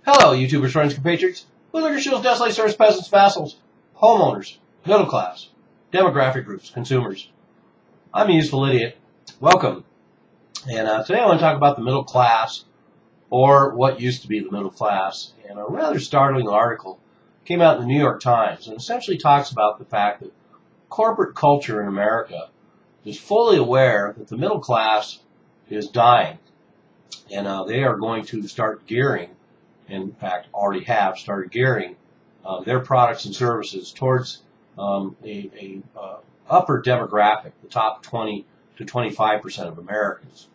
Hello, YouTubers, friends, compatriots, bootlickers, shills, desolate serfs, peasants, vassals, homeowners, middle class, demographic groups, consumers. I'm a useful idiot. Welcome. And today I want to talk about the middle class, or what used to be the middle class. And a rather startling article came out in the New York Times and essentially talks about the fact that corporate culture in America is fully aware that the middle class is dying. And they are going to start gearing, in fact already have started gearing, their products and services towards a upper demographic, the top 20 to 25% of Americans,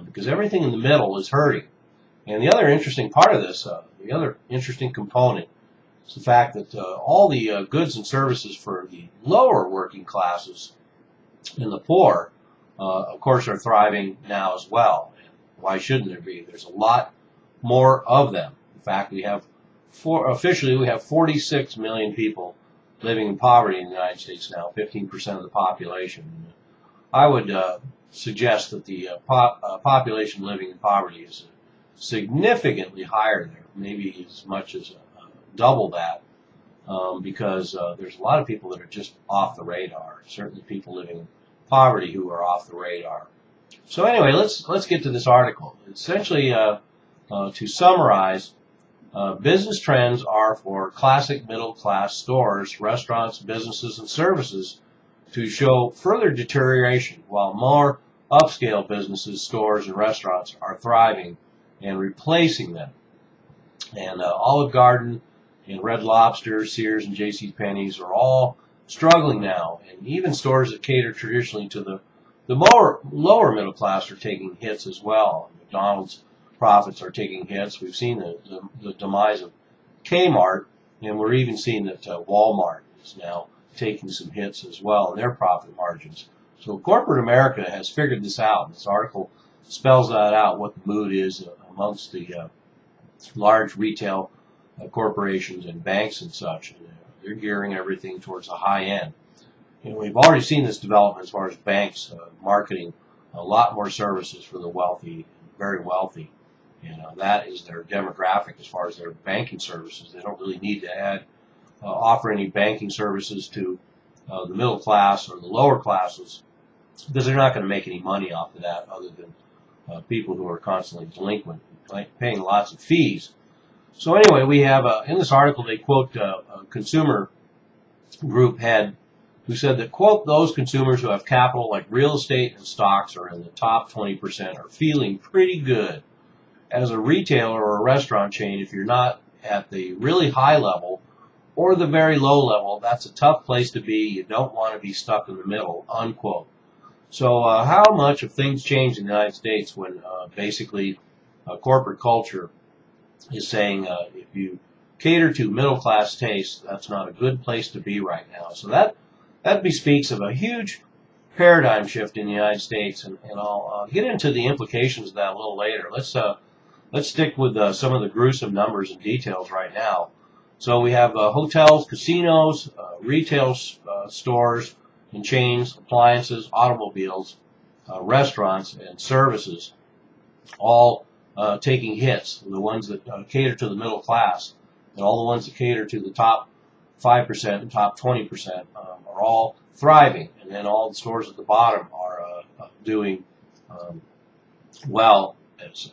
because everything in the middle is hurting. And the other interesting part of this, the other interesting component, is the fact that all the goods and services for the lower working classes and the poor, of course, are thriving now as well. And why shouldn't there be? There's a lot more of them. In fact, officially we have 46 million people living in poverty in the United States now, 15% of the population. I would suggest that the population living in poverty is significantly higher there, maybe as much as double that, because there's a lot of people that are just off the radar. Certainly people living in poverty who are off the radar. So anyway, let's get to this article. Essentially, to summarize, business trends are for classic middle class stores, restaurants, businesses, and services to show further deterioration, while more upscale businesses, stores, and restaurants are thriving and replacing them. And Olive Garden and Red Lobster, Sears, and JCPenney's are all struggling now, and even stores that cater traditionally to the lower middle class are taking hits as well. McDonald's profits are taking hits. We've seen the demise of Kmart, and we're even seeing that Walmart is now taking some hits as well in their profit margins. So corporate America has figured this out. This article spells that out, what the mood is amongst the large retail corporations and banks and such. And, they're gearing everything towards the high end. And we've already seen this development as far as banks marketing a lot more services for the wealthy, very wealthy. And that is their demographic as far as their banking services. They don't really need to offer any banking services to the middle class or the lower classes, because they're not going to make any money off of that other than people who are constantly delinquent, paying lots of fees. So anyway, we have, in this article, they quote a consumer group head who said that, quote, those consumers who have capital like real estate and stocks are in the top 20% are feeling pretty good. As a retailer or a restaurant chain, if you're not at the really high level or the very low level, that's a tough place to be. You don't want to be stuck in the middle, unquote. So how much have things changed in the United States when basically corporate culture is saying if you cater to middle class tastes, that's not a good place to be right now. So that bespeaks of a huge paradigm shift in the United States, and I'll get into the implications of that a little later. Let's stick with some of the gruesome numbers and details right now. So we have hotels, casinos, retail stores and chains, appliances, automobiles, restaurants, and services, all taking hits. The ones that cater to the middle class, and all the ones that cater to the top 5% and top 20% are all thriving, and then all the stores at the bottom are doing well as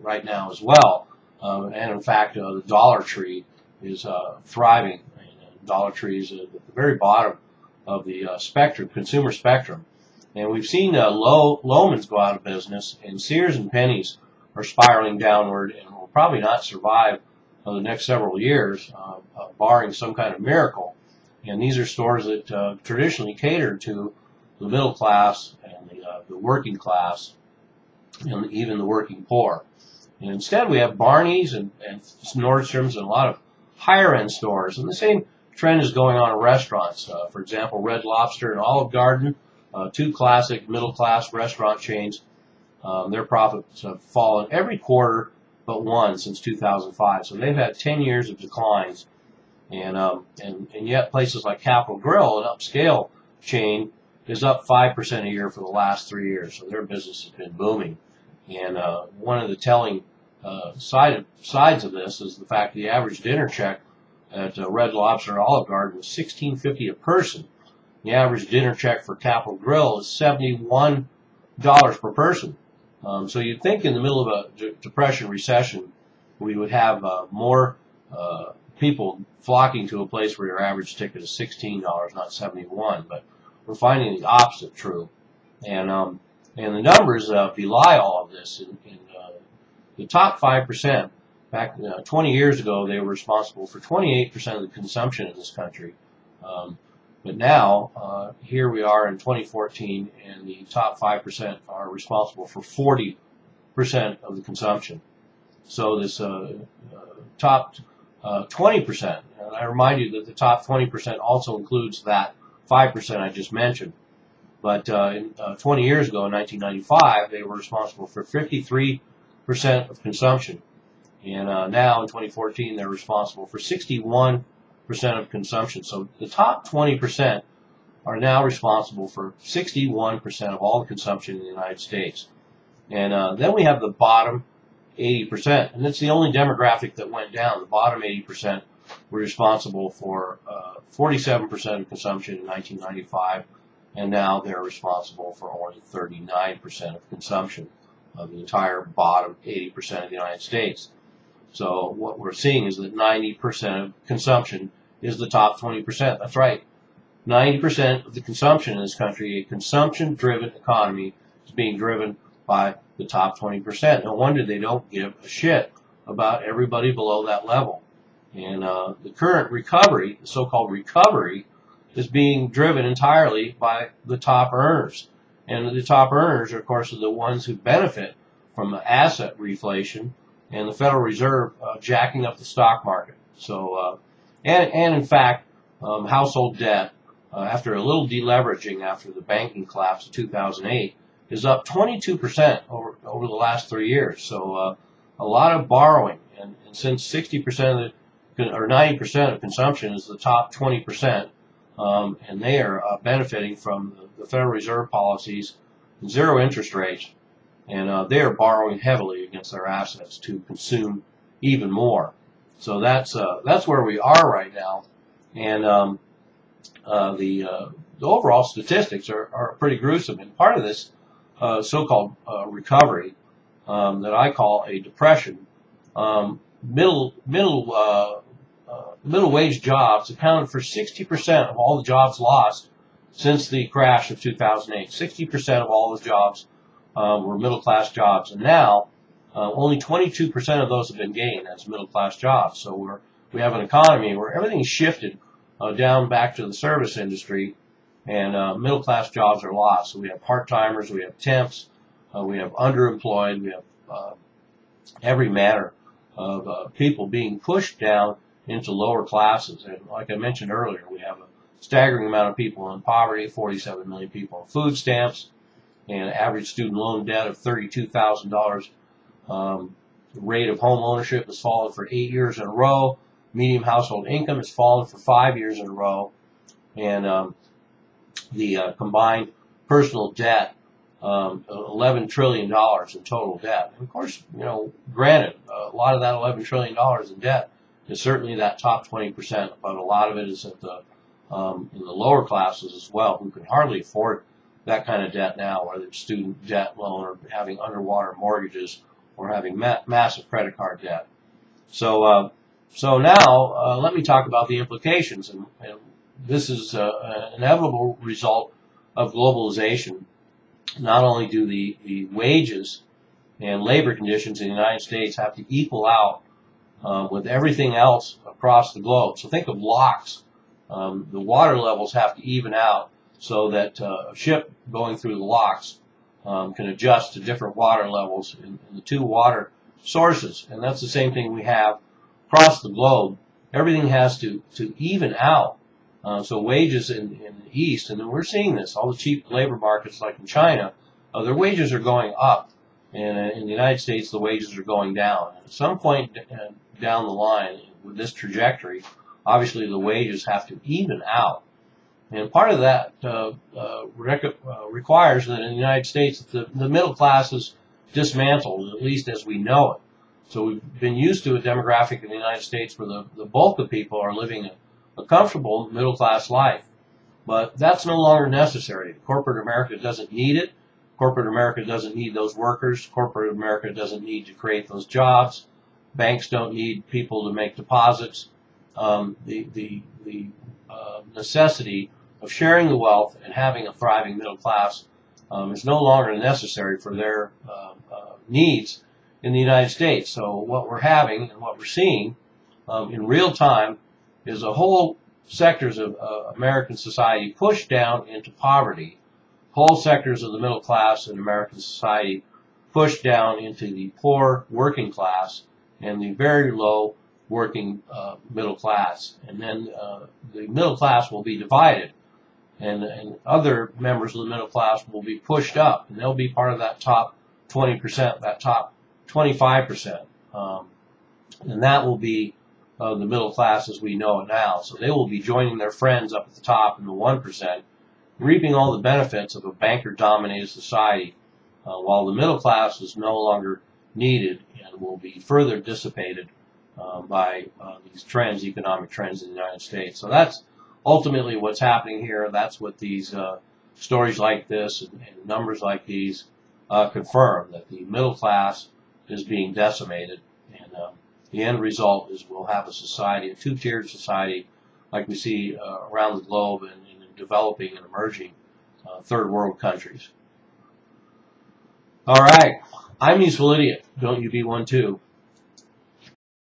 right now as well. And in fact, the Dollar Tree is thriving. And Dollar Tree is at the very bottom of the spectrum, consumer spectrum. And we've seen Loehmann's go out of business, and Sears and Penney's are spiraling downward and will probably not survive the next several years, barring some kind of miracle. And these are stores that traditionally cater to the middle class and the working class, and even the working poor. And instead, we have Barney's and Nordstrom's and a lot of higher-end stores. And the same trend is going on in restaurants. For example, Red Lobster and Olive Garden, two classic middle-class restaurant chains. Their profits have fallen every quarter but one since 2005. So they've had 10 years of declines. And yet places like Capital Grille, an upscale chain, is up 5% a year for the last 3 years. So their business has been booming. And one of the telling sides of this is the fact the average dinner check at Red Lobster and Olive Garden was $16.50 a person. The average dinner check for Capital Grille is $71 per person. So you'd think in the middle of a depression, recession, we would have more people flocking to a place where your average ticket is $16, not $71. But we're finding the opposite true, and the numbers belie all of this. In the top 5%, back 20 years ago, they were responsible for 28% of the consumption in this country. But now, here we are in 2014, and the top 5% are responsible for 40% of the consumption. So this top 20%, and I remind you that the top 20% also includes that 5% I just mentioned. But 20 years ago, in 1995, they were responsible for 53% of consumption. And now, in 2014, they're responsible for 61% of consumption. So the top 20% are now responsible for 61% of all the consumption in the United States. And then we have the bottom 80%, and it's the only demographic that went down. The bottom 80% were responsible for 47% of consumption in 1995, and now they're responsible for only 39% of consumption of the entire bottom 80% of the United States. So what we're seeing is that 90% of consumption is the top 20%. That's right. 90% of the consumption in this country, a consumption-driven economy, is being driven by the top 20%. No wonder they don't give a shit about everybody below that level. And the current recovery, the so-called recovery, is being driven entirely by the top earners. And the top earners, of course, are the ones who benefit from asset reflation and the Federal Reserve jacking up the stock market. So, and in fact, household debt, after a little deleveraging after the banking collapse of 2008, is up 22% over the last 3 years. So a lot of borrowing, and since 60% of or 90% of consumption is the top 20%, and they are benefiting from the Federal Reserve policies, zero interest rates, and they are borrowing heavily against their assets to consume even more. So that's where we are right now, and the overall statistics are pretty gruesome. And part of this so-called recovery that I call a depression, middle wage jobs accounted for 60% of all the jobs lost since the crash of 2008. 60% of all the jobs were middle-class jobs, and now only 22% of those have been gained as middle-class jobs. So we have an economy where everything's shifted down back to the service industry, and middle-class jobs are lost. So we have part-timers, we have temps, we have underemployed, we have every manner of people being pushed down into lower classes. And like I mentioned earlier, we have a staggering amount of people in poverty, 47 million people on food stamps, and an average student loan debt of $32,000. Rate of home ownership has fallen for 8 years in a row. Median household income has fallen for 5 years in a row. And the combined personal debt, $11 trillion in total debt. And of course, granted, a lot of that $11 trillion in debt is certainly that top 20%, but a lot of it is at in the lower classes as well, who can hardly afford that kind of debt now, whether it's student debt loan or having underwater mortgages or having massive credit card debt. So now let me talk about the implications, and this is an inevitable result of globalization. Not only do the wages and labor conditions in the United States have to equal out with everything else across the globe. So think of locks. The water levels have to even out so that a ship going through the locks can adjust to different water levels in the two water sources. And that's the same thing we have across the globe. Everything has to even out. So wages in the East, and then we're seeing this, all the cheap labor markets like in China, their wages are going up. And in the United States, the wages are going down. And at some point down the line with this trajectory, obviously the wages have to even out. And part of that requires that in the United States the middle class is dismantled, at least as we know it. So we've been used to a demographic in the United States where the bulk of people are living a comfortable middle-class life. But that's no longer necessary. Corporate America doesn't need it. Corporate America doesn't need those workers. Corporate America doesn't need to create those jobs. Banks don't need people to make deposits. The necessity of sharing the wealth and having a thriving middle class is no longer necessary for their needs in the United States. So what we're having and what we're seeing in real time is a whole sectors of American society pushed down into poverty, whole sectors of the middle class in American society pushed down into the poor working class and the very low working middle class. And then the middle class will be divided, and other members of the middle class will be pushed up, and they'll be part of that top 20%, that top 25%. And that will be the middle class as we know it now. So they will be joining their friends up at the top in the 1%, reaping all the benefits of a banker-dominated society, while the middle class is no longer needed and will be further dissipated by these trends, economic trends in the United States. So that's ultimately what's happening here. That's what these stories like this and numbers like these confirm, that the middle class is being decimated. And the end result is we'll have a society, a two-tiered society, like we see around the globe and in developing and emerging third world countries. All right, I'm a useful idiot. Don't you be one too.